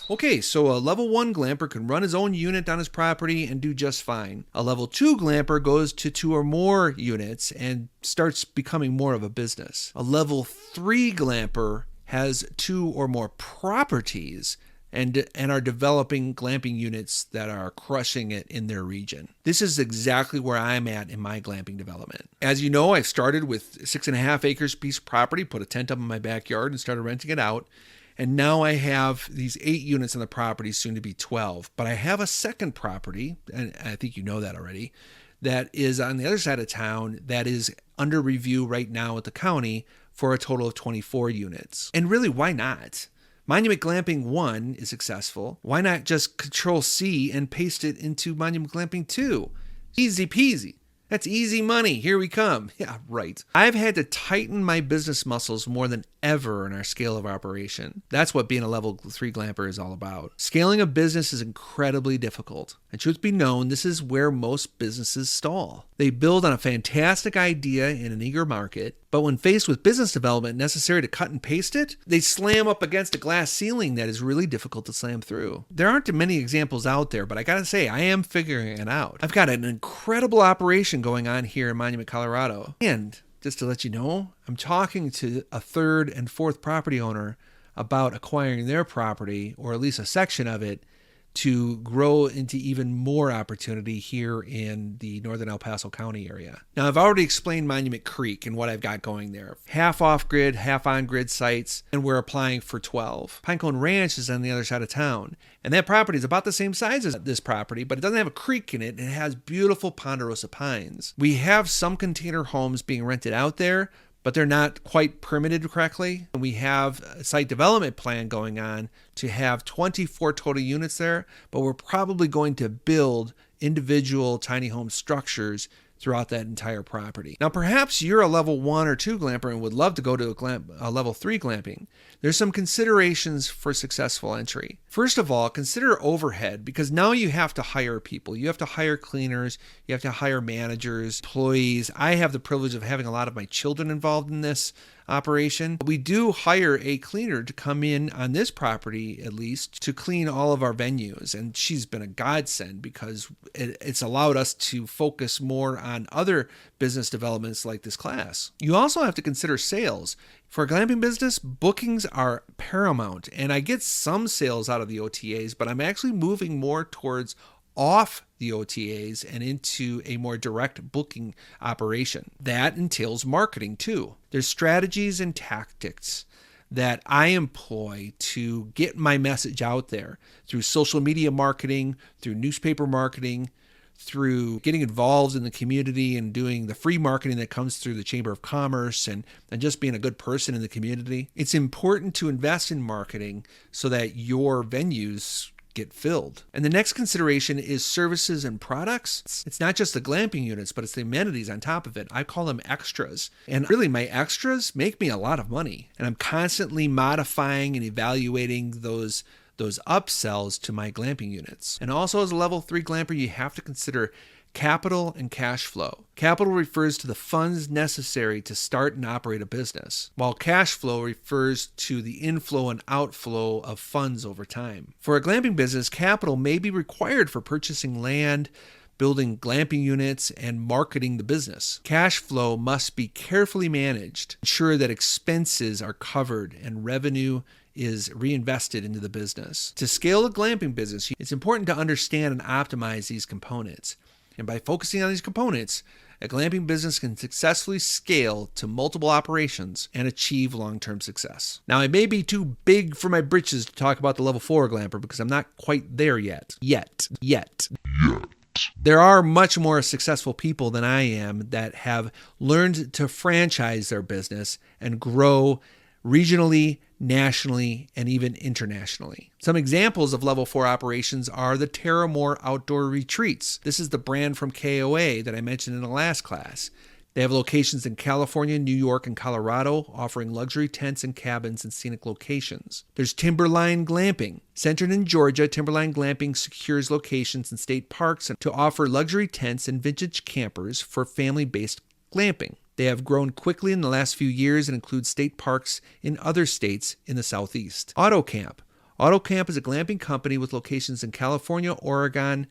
Okay, so a level 1 glamper can run his own unit on his property and do just fine. A level 2 glamper goes to 2 or more units and starts becoming more of a business. A level 3 glamper has 2 or more properties and are developing glamping units that are crushing it in their region. This is exactly where I'm at in my glamping development. As you know, I started with 6.5 acres piece of property, put a tent up in my backyard and started renting it out. And now I have these 8 units on the property, soon to be 12. But I have a second property, and I think you know that already, that is on the other side of town that is under review right now at the county for a total of 24 units. And really, why not? Monument Glamping 1 is successful. Why not just Control-C and paste it into Monument Glamping 2? Easy peasy. That's easy money. Here we come. Yeah, right. I've had to tighten my business muscles more than ever in our scale of operation. That's what being a level 3 glamper is all about. Scaling a business is incredibly difficult. And truth be known, this is where most businesses stall. They build on a fantastic idea in an eager market, but when faced with business development necessary to cut and paste it, they slam up against a glass ceiling that is really difficult to slam through. There aren't many examples out there, but I gotta say, I am figuring it out. I've got an incredible operation going on here in Monument, Colorado. And just to let you know, I'm talking to a 3rd and 4th property owner about acquiring their property, or at least a section of it, to grow into even more opportunity here in the northern El Paso County area. Now, I've already explained Monument Creek and what I've got going there. Half off-grid, half on-grid sites, and we're applying for 12. Pinecone Ranch is on the other side of town, and that property is about the same size as this property, but it doesn't have a creek in it, and it has beautiful ponderosa pines. We have some container homes being rented out there, but they're not quite permitted correctly. And we have a site development plan going on to have 24 total units there, but we're probably going to build individual tiny home structures throughout that entire property. Now, perhaps you're a level 1 or 2 glamper and would love to go to a level 3 glamping. There's some considerations for successful entry. First of all, consider overhead, because now you have to hire people. You have to hire cleaners, you have to hire managers, employees. I have the privilege of having a lot of my children involved in this operation. We do hire a cleaner to come in on this property, at least, to clean all of our venues. And she's been a godsend because it's allowed us to focus more on other business developments like this class. You also have to consider sales. For a glamping business, bookings are paramount. And I get some sales out of the OTAs, but I'm actually moving more towards off the OTAs and into a more direct booking operation. That entails marketing too. There's strategies and tactics that I employ to get my message out there through social media marketing, through newspaper marketing, through getting involved in the community and doing the free marketing that comes through the Chamber of Commerce and just being a good person in the community. It's important to invest in marketing so that your venues get filled. And the next consideration is services and products. It's not just the glamping units, but it's the amenities on top of it. I call them extras. And really, my extras make me a lot of money. And I'm constantly modifying and evaluating those upsells to my glamping units. And also, as a level 3 glamper, you have to consider capital and cash flow. Capital refers to the funds necessary to start and operate a business, while cash flow refers to the inflow and outflow of funds over time. For a glamping business, capital may be required for purchasing land, building glamping units, and marketing the business. Cash flow must be carefully managed, ensure that expenses are covered and revenue is reinvested into the business. To scale a glamping business, it's important to understand and optimize these components. And by focusing on these components, a glamping business can successfully scale to multiple operations and achieve long-term success. Now, I may be too big for my britches to talk about the level 4 glamper because I'm not quite there yet. Yet. There are much more successful people than I am that have learned to franchise their business and grow regionally, nationally, and even internationally. Some examples of level 4 operations are the Terramore Outdoor Retreats. This is the brand from KOA that I mentioned in the last class. They have locations in California, New York, and Colorado, offering luxury tents and cabins in scenic locations. There's Timberline Glamping. Centered in Georgia, Timberline Glamping secures locations in state parks to offer luxury tents and vintage campers for family-based glamping. They have grown quickly in the last few years and include state parks in other states in the Southeast. AutoCamp. AutoCamp is a glamping company with locations in California, Oregon,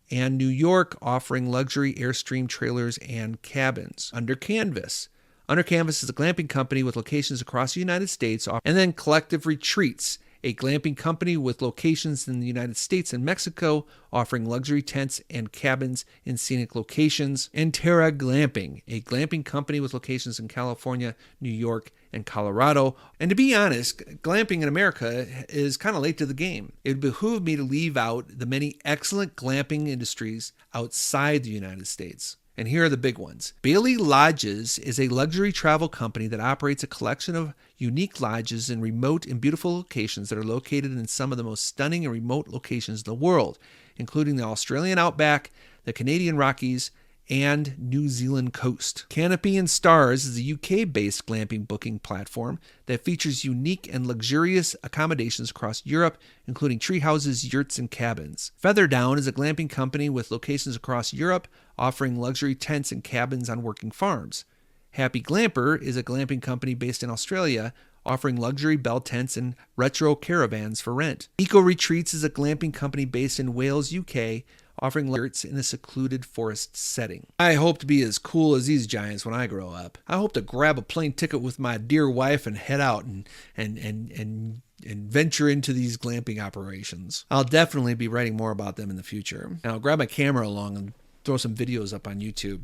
and New York, offering luxury Airstream trailers and cabins. Under Canvas is a glamping company with locations across the United States. And then Collective Retreats, a glamping company with locations in the United States and Mexico, offering luxury tents and cabins in scenic locations. And Terra Glamping, a glamping company with locations in California, New York, and Colorado. And to be honest, glamping in America is kind of late to the game. It would behoove me to leave out the many excellent glamping industries outside the United States. And here are the big ones. Bailey Lodges is a luxury travel company that operates a collection of unique lodges in remote and beautiful locations that are located in some of the most stunning and remote locations in the world, including the Australian outback, the Canadian Rockies, and New Zealand coast. Canopy and Stars is a UK-based glamping booking platform that features unique and luxurious accommodations across Europe, including tree houses, yurts, and cabins. Feather Down is a glamping company with locations across Europe, offering luxury tents and cabins on working farms. Happy Glamper is a glamping company based in Australia, offering luxury bell tents and retro caravans for rent. Eco Retreats is a glamping company based in Wales, UK, offering yurts in a secluded forest setting. I hope to be as cool as these giants when I grow up. I hope to grab a plane ticket with my dear wife and head out and venture into these glamping operations. I'll definitely be writing more about them in the future. And I'll grab my camera along and throw some videos up on YouTube.